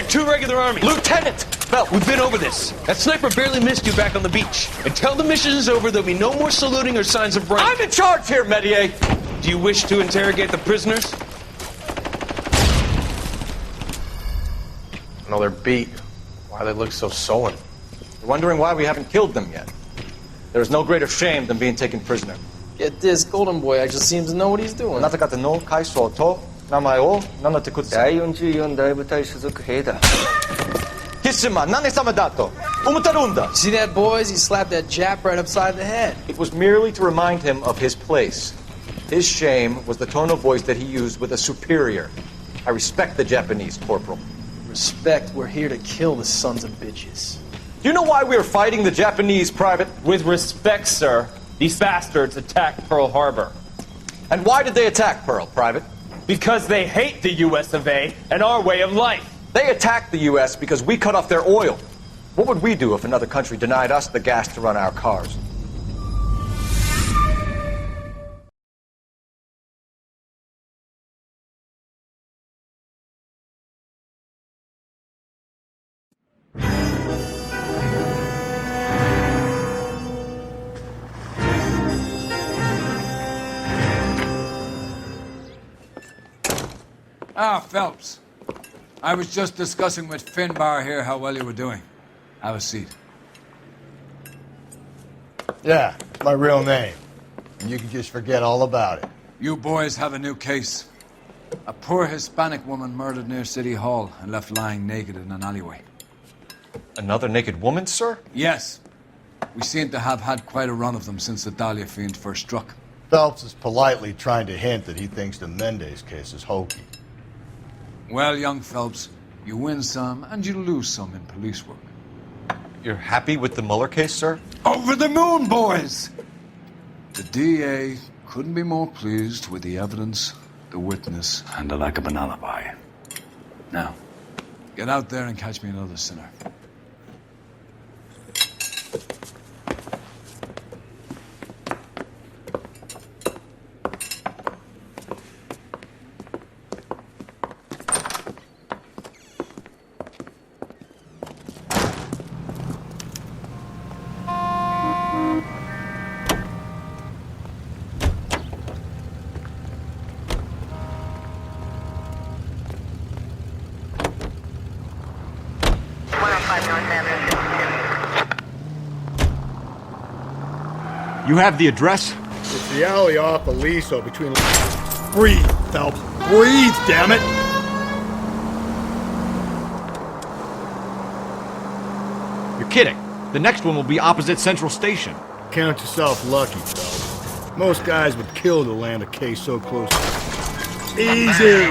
2 regular army. Lieutenant! Phelps, we've been over this. That sniper barely missed you back on the beach. Until the mission is over, there'll be no more saluting or signs of rank. I'm in charge here, Medier! Do you wish to interrogate the prisoners? No, they're beat. Why they look so sullen? You're wondering why we haven't killed them yet. There is no greater shame than being taken prisoner. Get this, Golden Boy actually seems to know what he's doing. 나타가는 카이소토 나마요 나나테쿠츠. 자이온주의원所属兵だ. 히스마 나네 사마다토 우무타룬다. See that, boys? He slapped that Jap right upside the head. It was merely to remind him of his place. His shame was the tone of voice that he used with a superior. I respect the Japanese, Corporal. Respect, we're here to kill the sons of bitches. Do you know why we are fighting the Japanese, Private? With respect, sir, these bastards attacked Pearl Harbor. And why did they attack Pearl, Private? Because they hate the US of A and our way of life. They attacked the U.S. because we cut off their oil. What would we do if another country denied us the gas to run our cars? Ah, Phelps. I was just discussing with Finbar here how well you were doing. Have a seat. Yeah, my real name. And you can just forget all about it. You boys have a new case. A poor Hispanic woman murdered near City Hall and left lying naked in an alleyway. Another naked woman, sir? Yes. We seem to have had quite a run of them since the Dahlia fiend first struck. Phelps is politely trying to hint that he thinks the Mendez case is hokey. Well, young Phelps, you win some and you lose some in police work. You're happy with the Mueller case, sir? Over the moon, boys! The DA couldn't be more pleased with the evidence, the witness, and the lack of an alibi. Now, get out there and catch me another sinner. You have the address? It's the alley off Aliso between... Breathe, Phelps. Breathe, damn it! You're kidding. The next one will be opposite Central Station. Count yourself lucky, Phelps. Most guys would kill to land a case so close. Easy!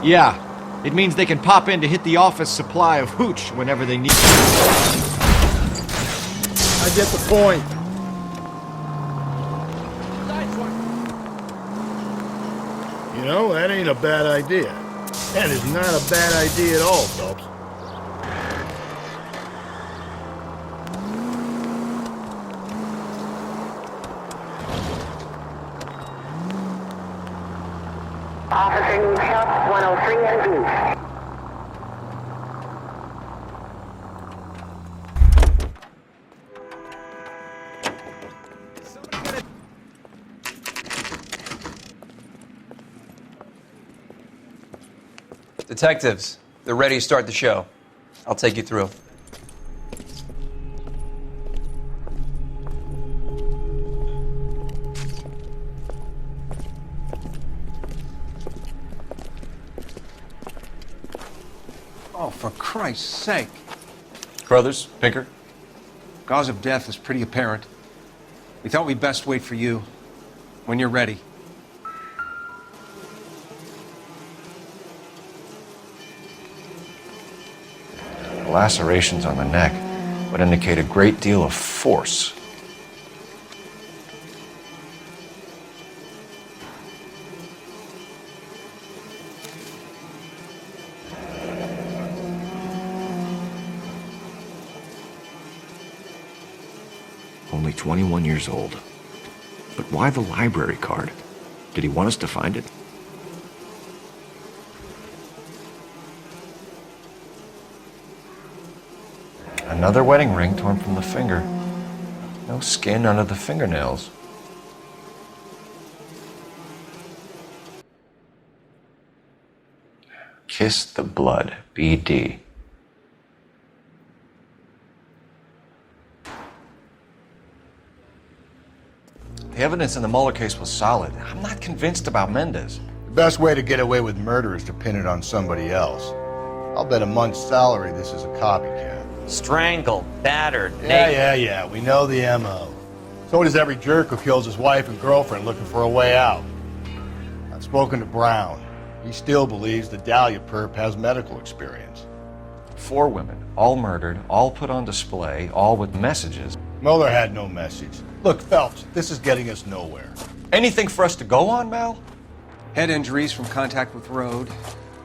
Yeah. It means they can pop in to hit the office supply of hooch whenever they need it. I get the point. You know, that ain't a bad idea. That is not a bad idea at all, Phelps. Officer needs help, 103 and Beach. Detectives, they're ready to start the show. I'll take you through. Oh, for Christ's sake. Crothers, Pinker. Cause of death is pretty apparent. We thought we'd best wait for you. When you're ready. The lacerations on the neck would indicate a great deal of force. Only 21 years old. But why the library card? Did he want us to find it? Another wedding ring torn from the finger. No skin under the fingernails. Kiss the blood, BD. The evidence in the Mueller case was solid. I'm not convinced about Mendez. The best way to get away with murder is to pin it on somebody else. I'll bet a month's salary this is a copycat. Strangled, battered, Yeah, we know the M.O. So does every jerk who kills his wife and girlfriend looking for a way out. I've spoken to Brown. He still believes the Dahlia perp has medical experience. 4 women, all murdered, all put on display, all with messages. Mueller had no message. Look, Phelps, this is getting us nowhere. Anything for us to go on, Mal? Head injuries from contact with road,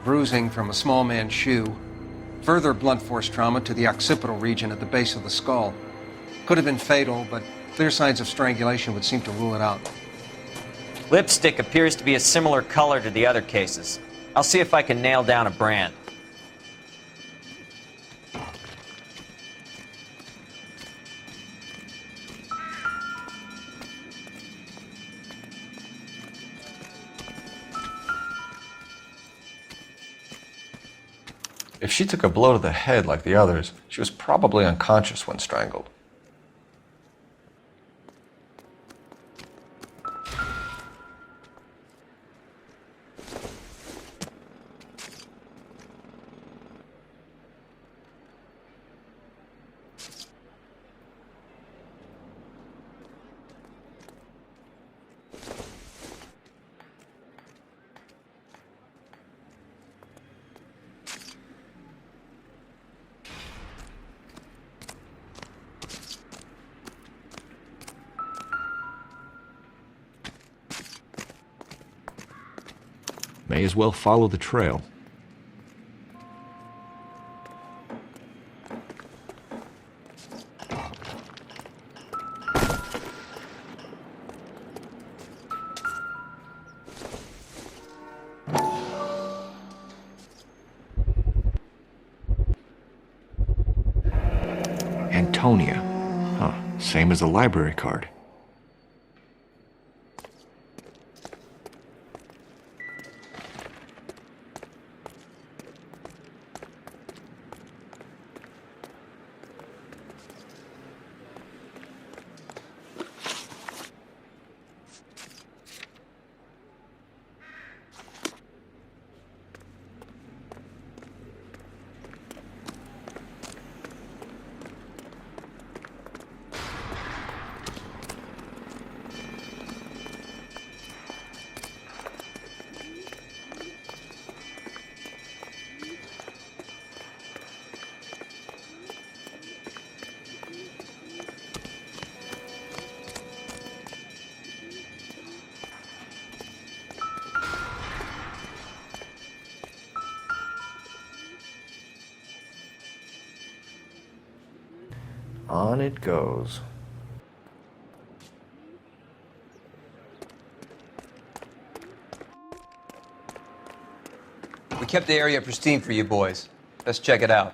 bruising from a small man's shoe, further blunt force trauma to the occipital region at the base of the skull. Could have been fatal, but clear signs of strangulation would seem to rule it out. Lipstick appears to be a similar color to the other cases. I'll see if I can nail down a brand. If she took a blow to the head like the others, she was probably unconscious when strangled. May as well follow the trail. Antonia. Huh, same as the library card. On it goes. We kept the area pristine for you boys. Let's check it out.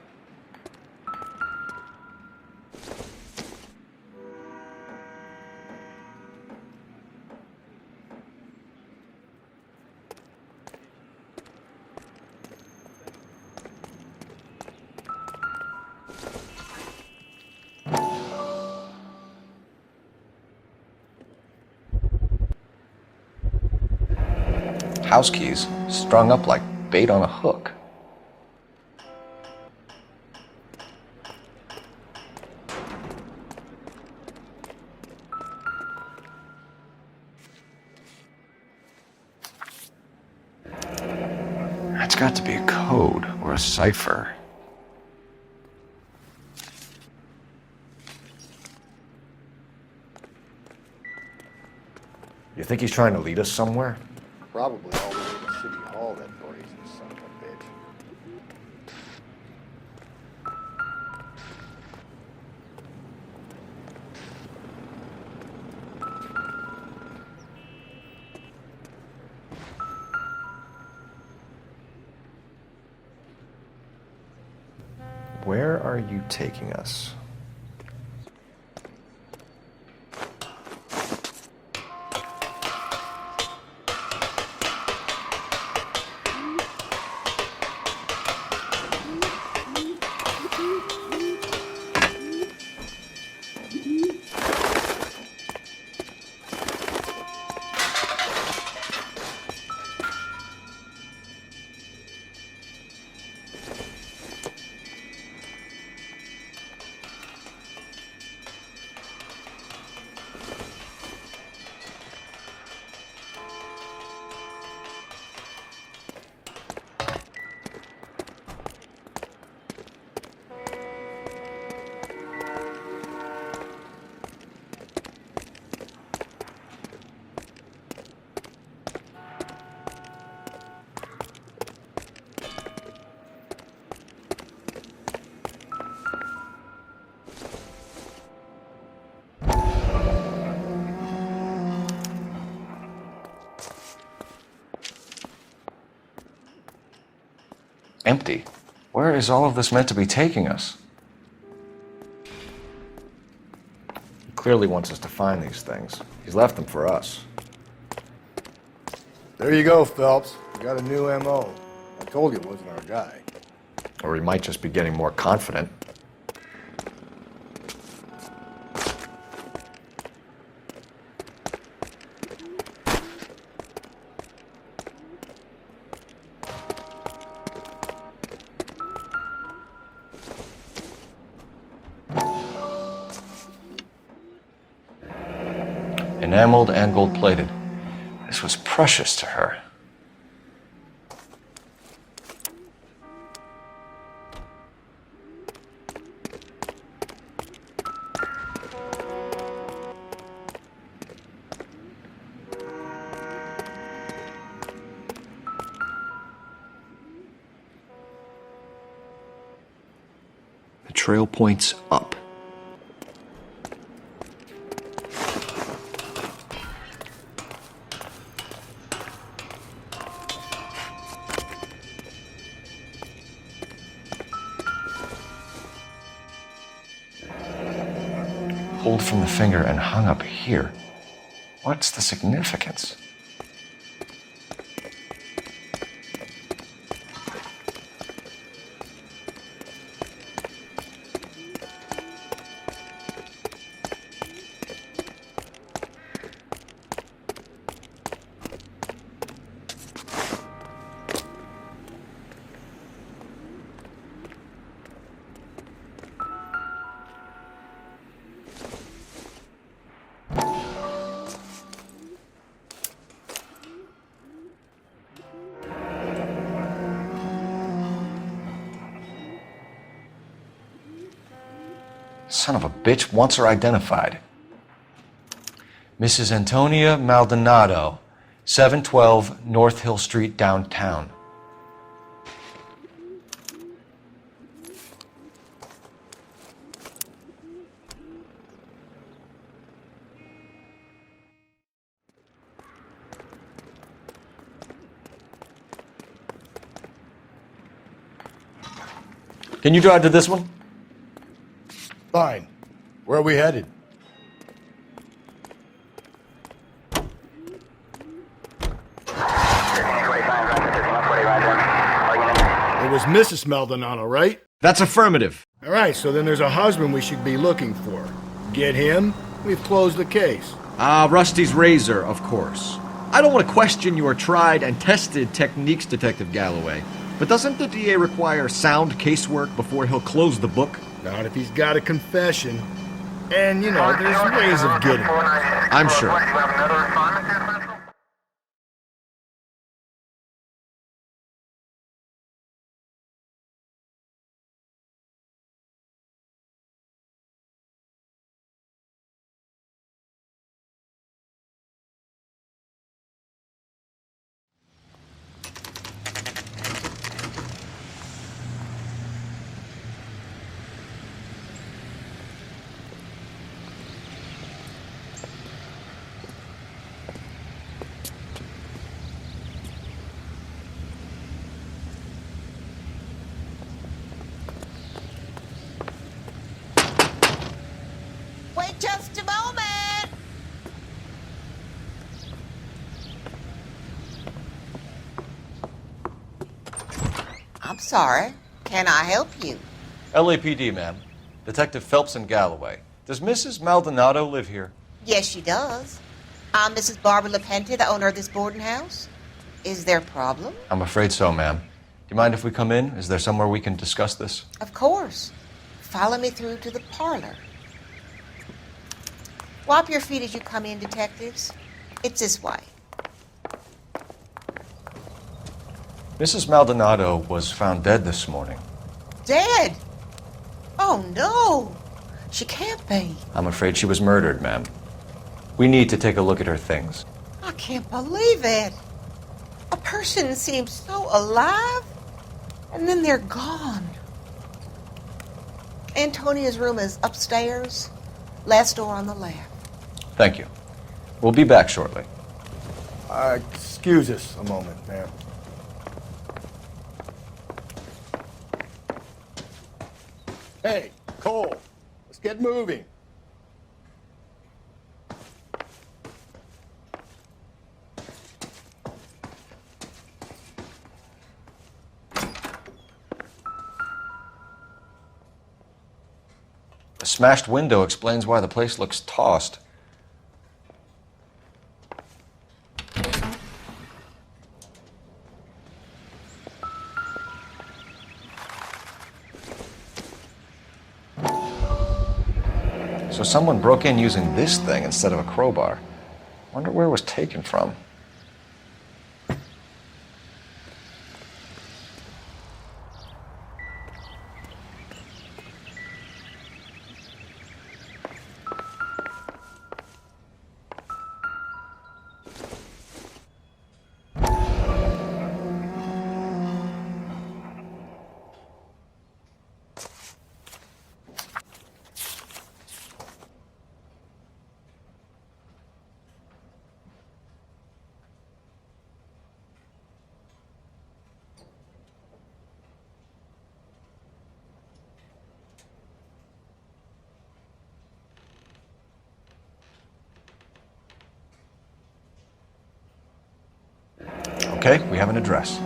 House keys strung up like bait on a hook. That's got to be a code or a cipher. You think he's trying to lead us somewhere? Probably all the way to City Hall, that brazen son of a bitch. Where are you taking us? Empty. Where is all of this meant to be taking us? He clearly wants us to find these things. He's left them for us. There you go, Phelps. We got a new M.O. I told you it wasn't our guy. Or he might just be getting more confident. Enameled and gold-plated. This was precious to her. The trail points up. Pulled from the finger and hung up here. What's the significance? Son of a bitch wants her identified. Mrs. Antonia Maldonado, 712 North Hill Street, downtown. Can you drive to this one? Fine. Where are we headed? It was Mrs. Maldonado, right? That's affirmative. All right, so then there's a husband we should be looking for. Get him, we've closed the case. Rusty's razor, of course. I don't want to question your tried and tested techniques, Detective Galloway, but doesn't the DA require sound casework before he'll close the book? Not if he's got a confession. And, you know, there's ways of getting it. I'm sure. I'm sorry. Can I help you? LAPD, ma'am. Detective Phelps and Galloway. Does Mrs. Maldonado live here? Yes, she does. I'm Mrs. Barbara LaPente, the owner of this boarding house. Is there a problem? I'm afraid so, ma'am. Do you mind if we come in? Is there somewhere we can discuss this? Of course. Follow me through to the parlor. Wipe your feet as you come in, detectives. It's this way. Mrs. Maldonado was found dead this morning. Dead? Oh, no. She can't be. I'm afraid she was murdered, ma'am. We need to take a look at her things. I can't believe it. A person seems so alive, and then they're gone. Antonia's room is upstairs, last door on the left. Thank you. We'll be back shortly. Excuse us a moment, ma'am. Hey, Cole, let's get moving. The smashed window explains why the place looks tossed. So someone broke in using this thing instead of a crowbar. Wonder where it was taken from. Okay, we have an address.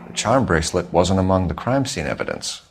The charm bracelet wasn't among the crime scene evidence.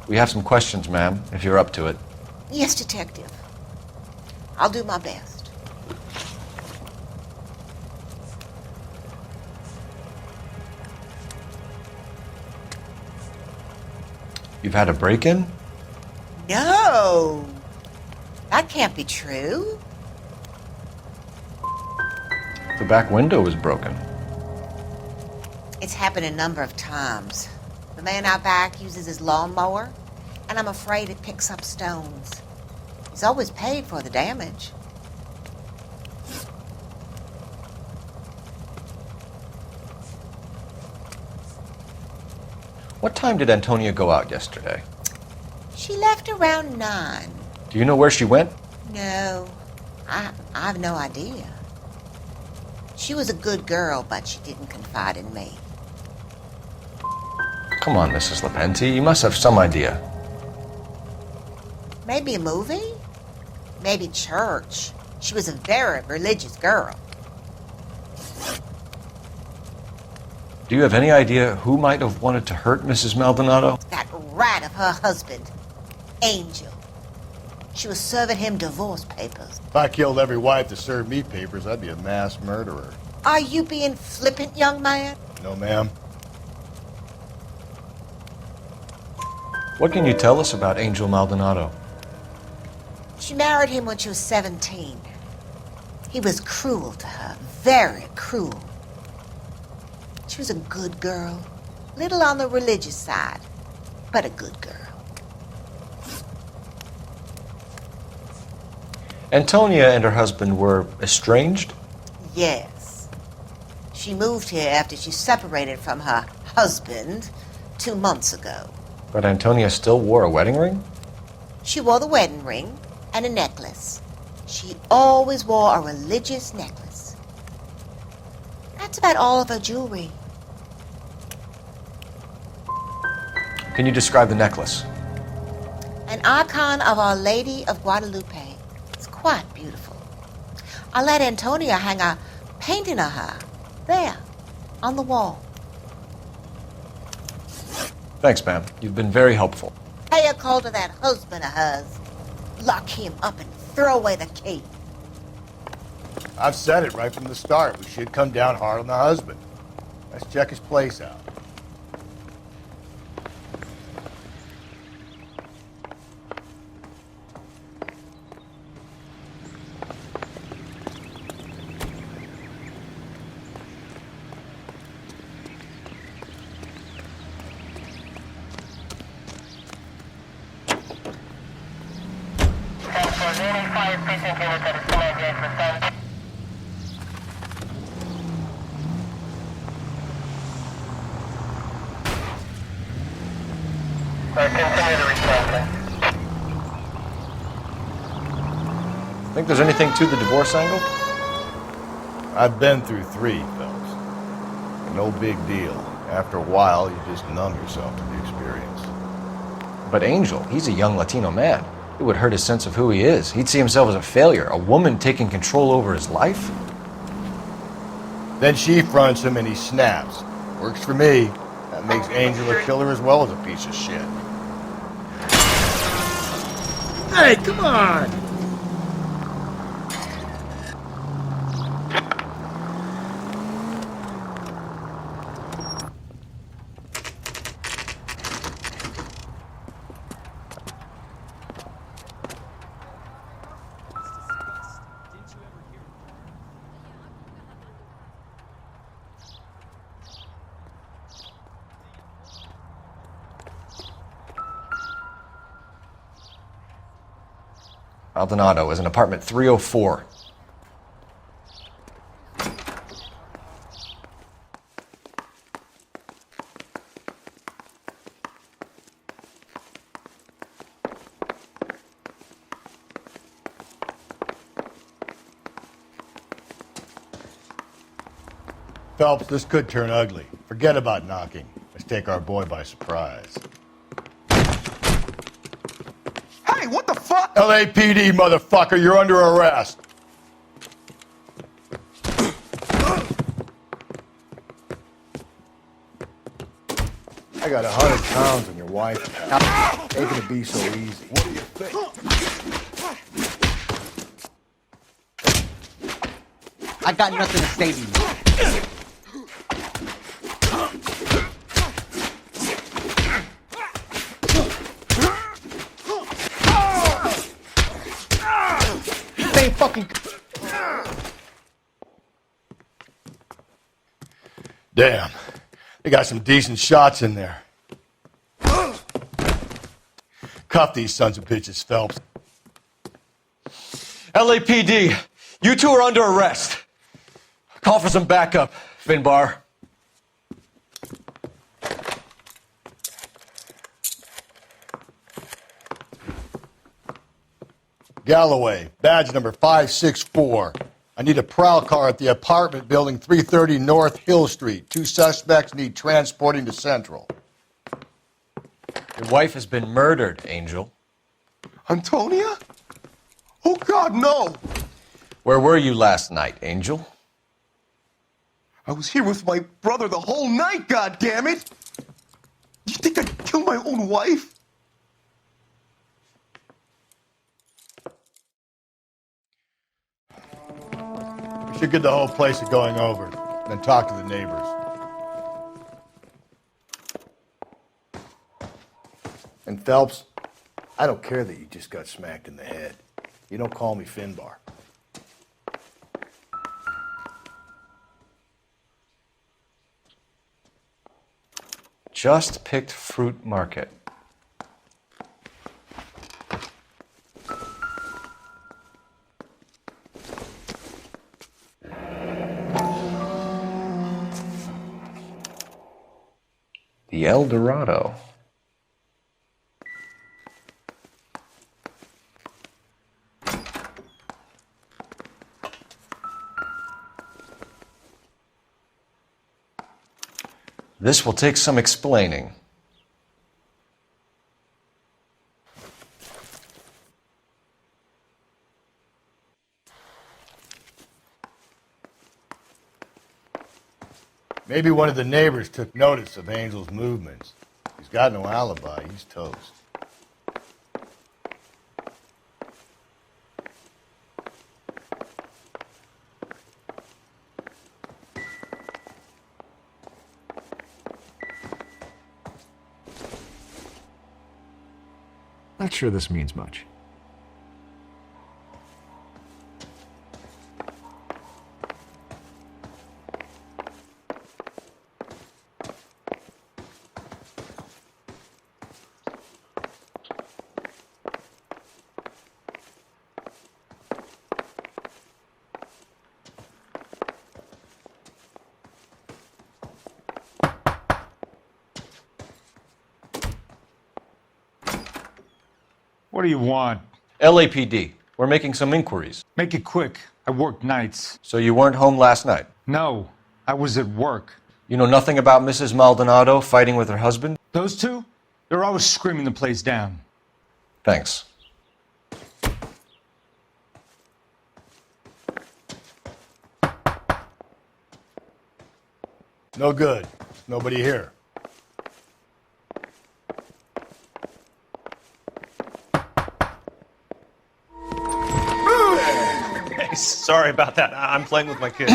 We have some questions, ma'am, if you're up to it. Yes, detective. I'll do my best. You've had a break-in? No. That can't be true. The back window was broken. It's happened a number of times. The man out back uses his lawnmower, and I'm afraid it picks up stones. He's always paid for the damage. What time did Antonia go out yesterday? She left around 9. Do you know where she went? No, I have no idea. She was a good girl, but she didn't confide in me. Come on, Mrs. Lepenti, you must have some idea. Maybe a movie? Maybe church. She was a very religious girl. Do you have any idea who might have wanted to hurt Mrs. Maldonado? That rat of her husband, Angel. She was serving him divorce papers. If I killed every wife to serve me papers, I'd be a mass murderer. Are you being flippant, young man? No, ma'am. What can you tell us about Angel Maldonado? She married him when she was 17. He was cruel to her, very cruel. She was a good girl, little on the religious side, but a good girl. Antonia and her husband were estranged? Yes. She moved here after she separated from her husband 2 months ago. But Antonia still wore a wedding ring? She wore the wedding ring and a necklace. She always wore a religious necklace. That's about all of her jewelry. Can you describe the necklace? An icon of Our Lady of Guadalupe. It's quite beautiful. I let Antonia hang a painting of her there on the wall. Thanks, ma'am. You've been very helpful. Pay a call to that husband of hers. Lock him up and throw away the key. I've said it right from the start. We should come down hard on the husband. Let's check his place out. Think there's anything to the divorce angle? I've been through 3, Phelps. No big deal. After a while, you just numb yourself to the experience. But Angel, he's a young Latino man. It would hurt his sense of who he is. He'd see himself as a failure, a woman taking control over his life. Then she fronts him and he snaps. Works for me. That makes Angel a killer as well as a piece of shit. Hey, come on! Maldonado is in apartment 304. Phelps, this could turn ugly. Forget about knocking. Let's take our boy by surprise. Hey, what the fuck? LAPD, motherfucker, you're under arrest. I got 100 pounds on your wife. Ain't gonna be so easy. What do you think? I got nothing to say to you. Stay fucking. Damn. They got some decent shots in there. Cuff these sons of bitches, Phelps. LAPD, you two are under arrest. Call for some backup, Finbar. Galloway, badge number 564. I need a prowl car at the apartment building 330 North Hill Street. 2 suspects need transporting to Central. Your wife has been murdered, Angel. Antonia? Oh, God, no! Where were you last night, Angel? I was here with my brother the whole night, goddammit! You think I'd kill my own wife? We should get the whole place to going over, then talk to the neighbors. And Phelps, I don't care that you just got smacked in the head. You don't call me Finbar. Just picked Fruit Market. The El Dorado. This will take some explaining. Maybe one of the neighbors took notice of Angel's movements. He's got no alibi. He's toast. Not sure this means much. What do you want? LAPD. We're making some inquiries. Make it quick. I work nights. So you weren't home last night? No, I was at work. You know nothing about Mrs. Maldonado fighting with her husband? Those two? They're always screaming the place down. Thanks. No good. Nobody here. Sorry about that. I'm playing with my kids.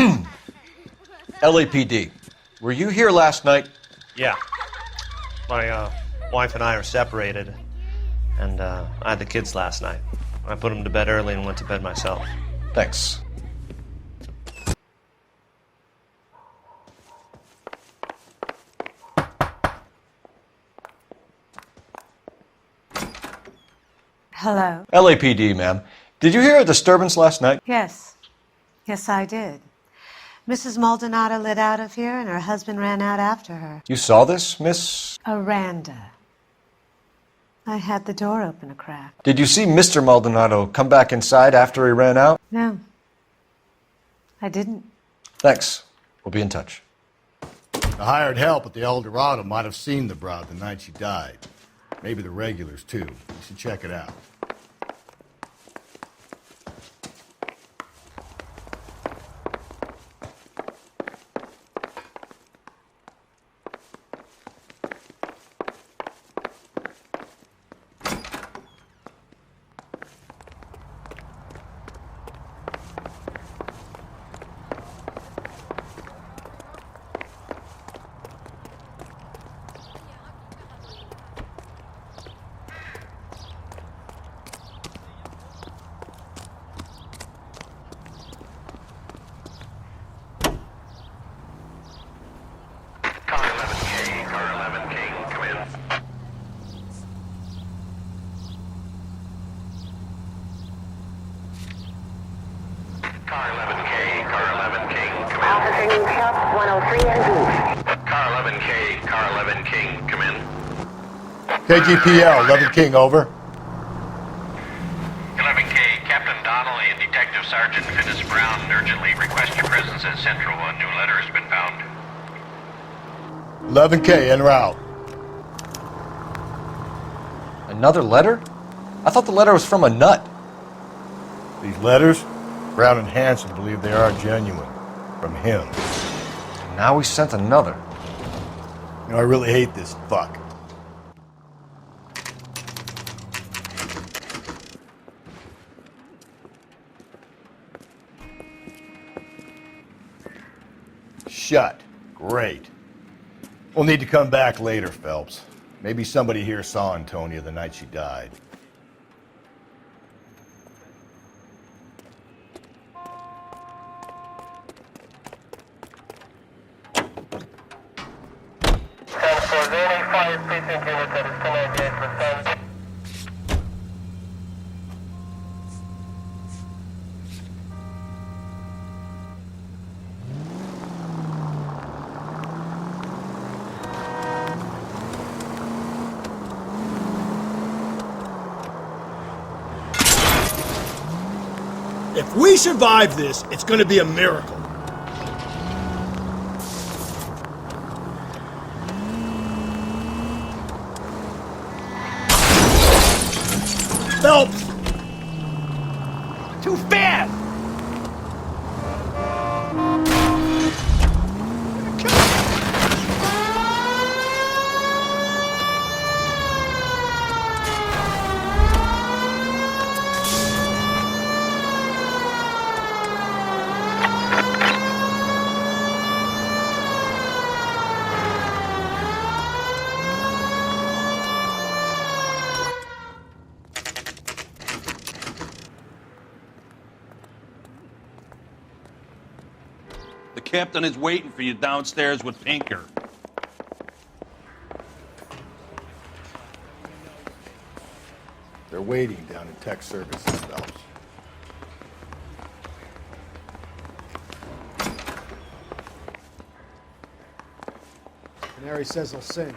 LAPD. Were you here last night? Yeah. My wife and I are separated, and I had the kids last night. I put them to bed early and went to bed myself. Thanks. Hello? LAPD, ma'am. Did you hear a disturbance last night? Yes. Yes, I did. Mrs. Maldonado lit out of here, and her husband ran out after her. You saw this, Miss? Aranda. I had the door open a crack. Did you see Mr. Maldonado come back inside after he ran out? No. I didn't. Thanks. We'll be in touch. The hired help at the El Dorado might have seen the broad the night she died. Maybe the regulars, too. You should check it out. KGPL, 11 King, over. 11K, Sergeant Finis Brown, urgently request your presence at Central. A new letter has been found. 11K, en route. Another letter? I thought the letter was from a nut. These letters, Brown and Hanson believe they are genuine. From him. And now he sent another. You know, I really hate this fuck. Shut. Great. We'll need to come back later, Phelps. Maybe somebody here saw Antonia the night she died. If we survive this, it's going to be a miracle. Phelps! Too fast! The captain is waiting for you downstairs with Pinker. They're waiting down in tech services, Phelps. Canary says he'll sing.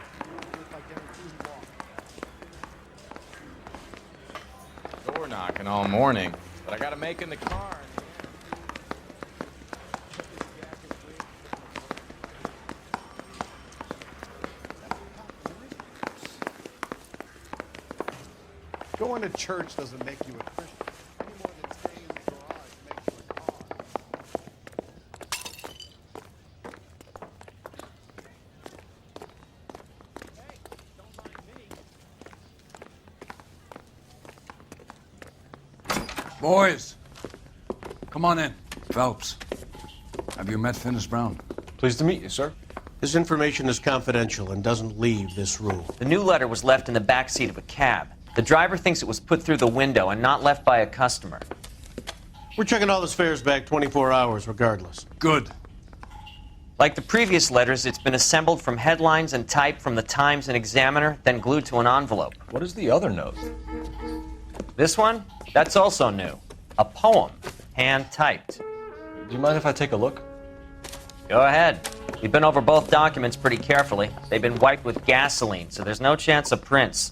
Door knocking all morning, but I gotta make in the car. Going to church doesn't make you a Christian. Any more than staying in the garage makes you a Boys, come on in. Phelps, have you met Finis Brown? Pleased to meet you, sir. This information is confidential and doesn't leave this room. The new letter was left in the back seat of a cab. The driver thinks it was put through the window and not left by a customer. We're checking all his fares back 24 hours regardless. Good. Like the previous letters, it's been assembled from headlines and typed from the Times and Examiner, then glued to an envelope. What is the other note? This one? That's also new. A poem, hand-typed. Do you mind if I take a look? Go ahead. We've been over both documents pretty carefully. They've been wiped with gasoline, so there's no chance of prints.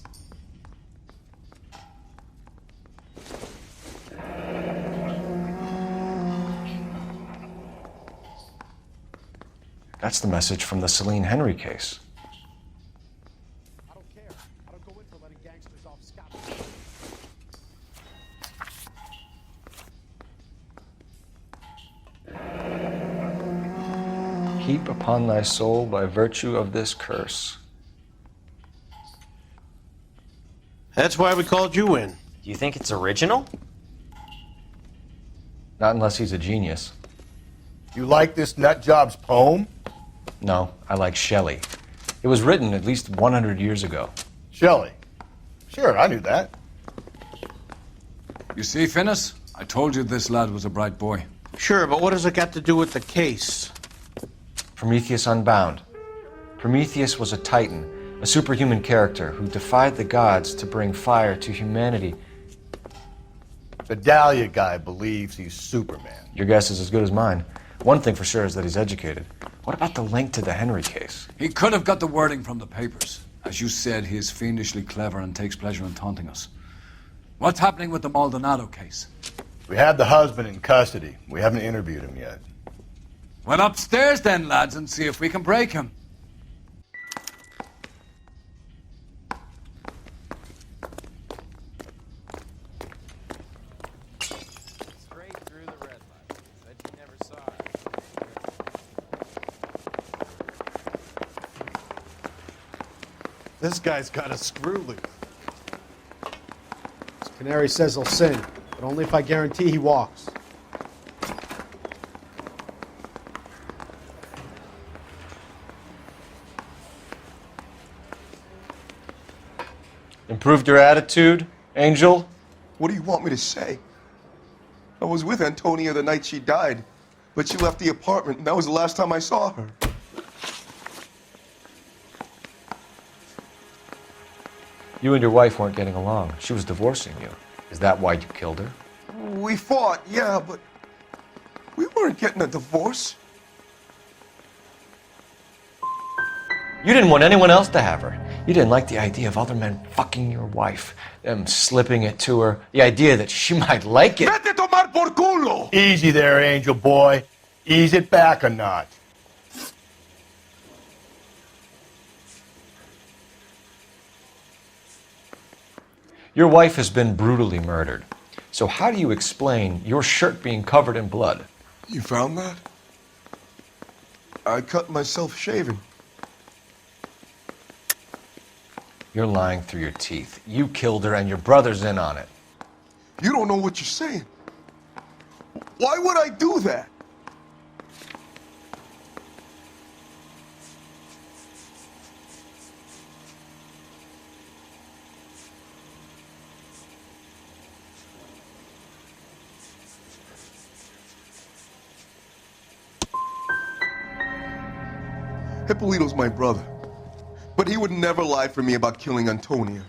That's the message from the Celine Henry case. I don't care. I don't go in for letting gangsters off scot. Heap upon thy soul by virtue of this curse. That's why we called you in. Do you think it's original? Not unless he's a genius. You like this nutjob's poem? No, I like Shelley. It was written at least 100 years ago. Shelley? Sure, I knew that. You see, Finis? I told you this lad was a bright boy. Sure, but what has it got to do with the case? Prometheus Unbound. Prometheus was a titan, a superhuman character who defied the gods to bring fire to humanity. The Dahlia guy believes he's Superman. Your guess is as good as mine. One thing for sure is that he's educated. What about the link to the Henry case? He could have got the wording from the papers. As you said, he is fiendishly clever and takes pleasure in taunting us. What's happening with the Maldonado case? We have the husband in custody. We haven't interviewed him yet. Well, upstairs then, lads, and see if we can break him. Straight through the red light. Said you never saw it. This guy's got a screw loose. Canary says he'll sing, but only if I guarantee he walks. Improved your attitude, Angel? What do you want me to say? I was with Antonia the night she died, but she left the apartment, and that was the last time I saw her. You and your wife weren't getting along. She was divorcing you. Is that why you killed her? We fought, yeah, but we weren't getting a divorce. You didn't want anyone else to have her. You didn't like the idea of other men fucking your wife, them slipping it to her, the idea that she might like it. Vete a tomar por culo! Easy there, Angel boy. Ease it back a notch. Your wife has been brutally murdered. So how do you explain your shirt being covered in blood? You found that? I cut myself shaving. You're lying through your teeth. You killed her and your brother's in on it. You don't know what you're saying. Why would I do that? Hippolito's my brother. But he would never lie for me about killing Antonia.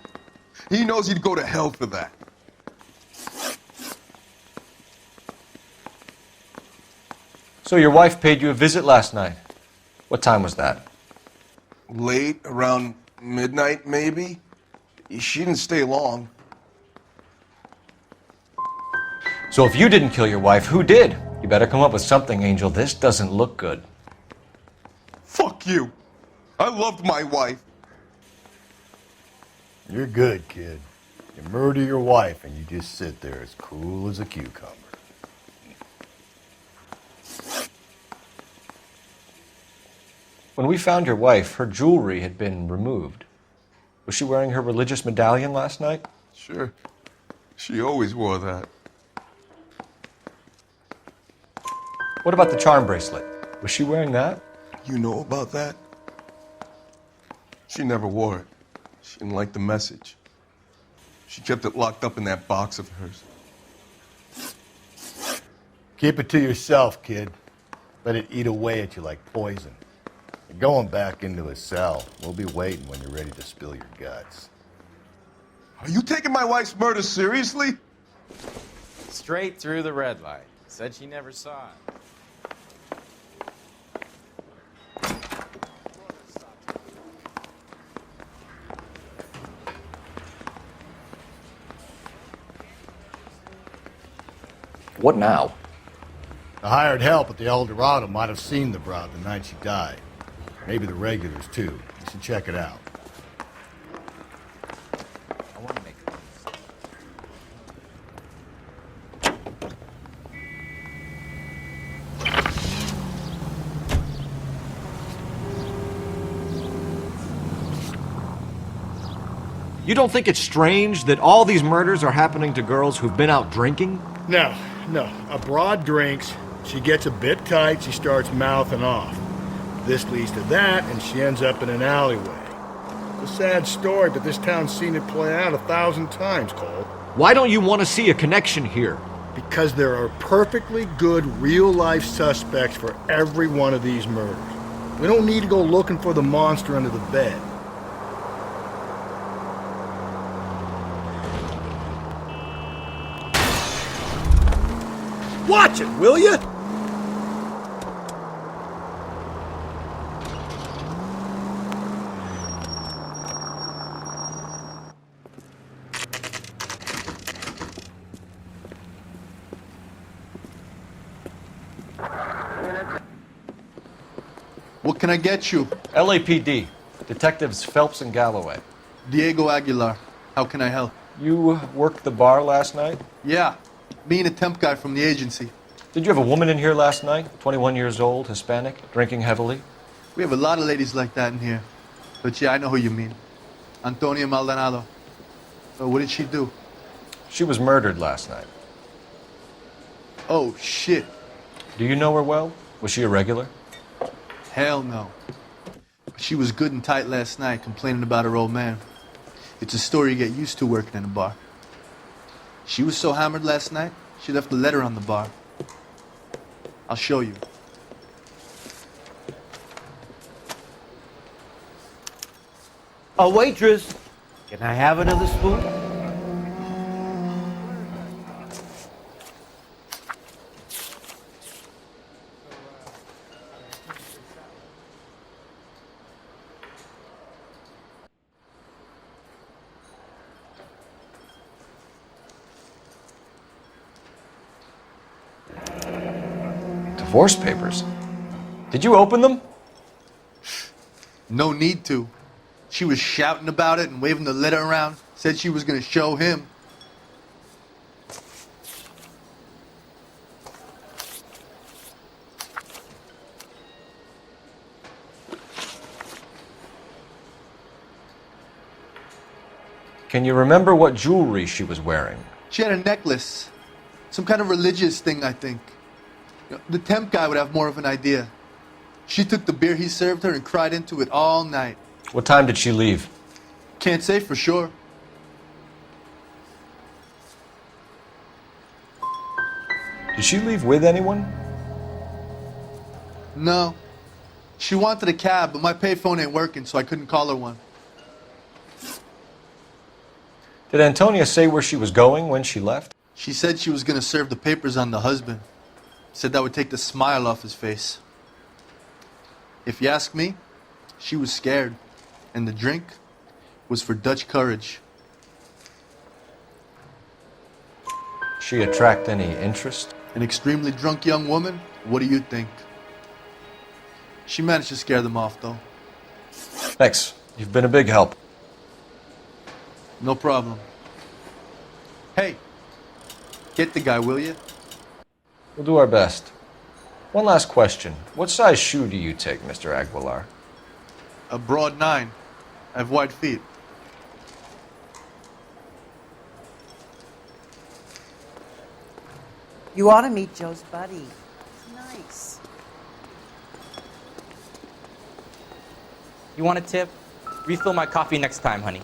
He knows he'd go to hell for that. So your wife paid you a visit last night. What time was that? Late, around midnight, maybe? She didn't stay long. So if you didn't kill your wife, who did? You better come up with something, Angel. This doesn't look good. Fuck you. I loved my wife. You're good, kid. You murder your wife and you just sit there as cool as a cucumber. When we found your wife, her jewelry had been removed. Was she wearing her religious medallion last night? Sure. She always wore that. What about the charm bracelet? Was she wearing that? You know about that? She never wore it. She didn't like the message. She kept it locked up in that box of hers. Keep it to yourself, kid. Let it eat away at you like poison. You're going back into a cell. We'll be waiting when you're ready to spill your guts. Are you taking my wife's murder seriously? Straight through the red light. Said she never saw it. What now? The hired help at the El Dorado might have seen the broad the night she died. Maybe the regulars, too. You should check it out. I want to make You don't think it's strange that all these murders are happening to girls who've been out drinking? No. A broad drinks, she gets a bit tight, she starts mouthing off. This leads to that, and she ends up in an alleyway. It's a sad story, but this town's seen it play out 1,000 times, Cole. Why don't you want to see a connection here? Because there are perfectly good real-life suspects for every one of these murders. We don't need to go looking for the monster under the bed. Watch it, will you? What can I get you? LAPD. Detectives Phelps and Galloway. Diego Aguilar. How can I help? You worked the bar last night? Yeah. Me and a temp guy from the agency. Did you have a woman in here last night? 21 years old, Hispanic, drinking heavily? We have a lot of ladies like that in here. But yeah, I know who you mean. Antonia Maldonado. So what did she do? She was murdered last night. Oh, shit. Do you know her well? Was she a regular? Hell no. She was good and tight last night, complaining about her old man. It's a story you get used to working in a bar. She was so hammered last night, she left a letter on the bar. I'll show you. A waitress, can I have another spoon? Divorce papers? Did you open them? No need to. She was shouting about it and waving the letter around. Said she was going to show him. Can you remember what jewelry she was wearing? She had a necklace. Some kind of religious thing, I think. The temp guy would have more of an idea. She took the beer he served her and cried into it all night. What time did she leave? Can't say for sure. Did she leave with anyone? No. She wanted a cab, but my payphone ain't working, so I couldn't call her one. Did Antonia say where she was going when she left? She said she was going to serve the papers on the husband. Said that would take the smile off his face. If you ask me, she was scared. And the drink was for Dutch courage. She attract any interest? An extremely drunk young woman? What do you think? She managed to scare them off, though. Thanks. You've been a big help. No problem. Hey, get the guy, will you? We'll do our best. One last question. What size shoe do you take, Mr. Aguilar? A broad 9. I have wide feet. You ought to meet Joe's buddy. He's nice. You want a tip? Refill my coffee next time, honey.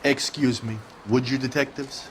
Excuse me, would you, detectives?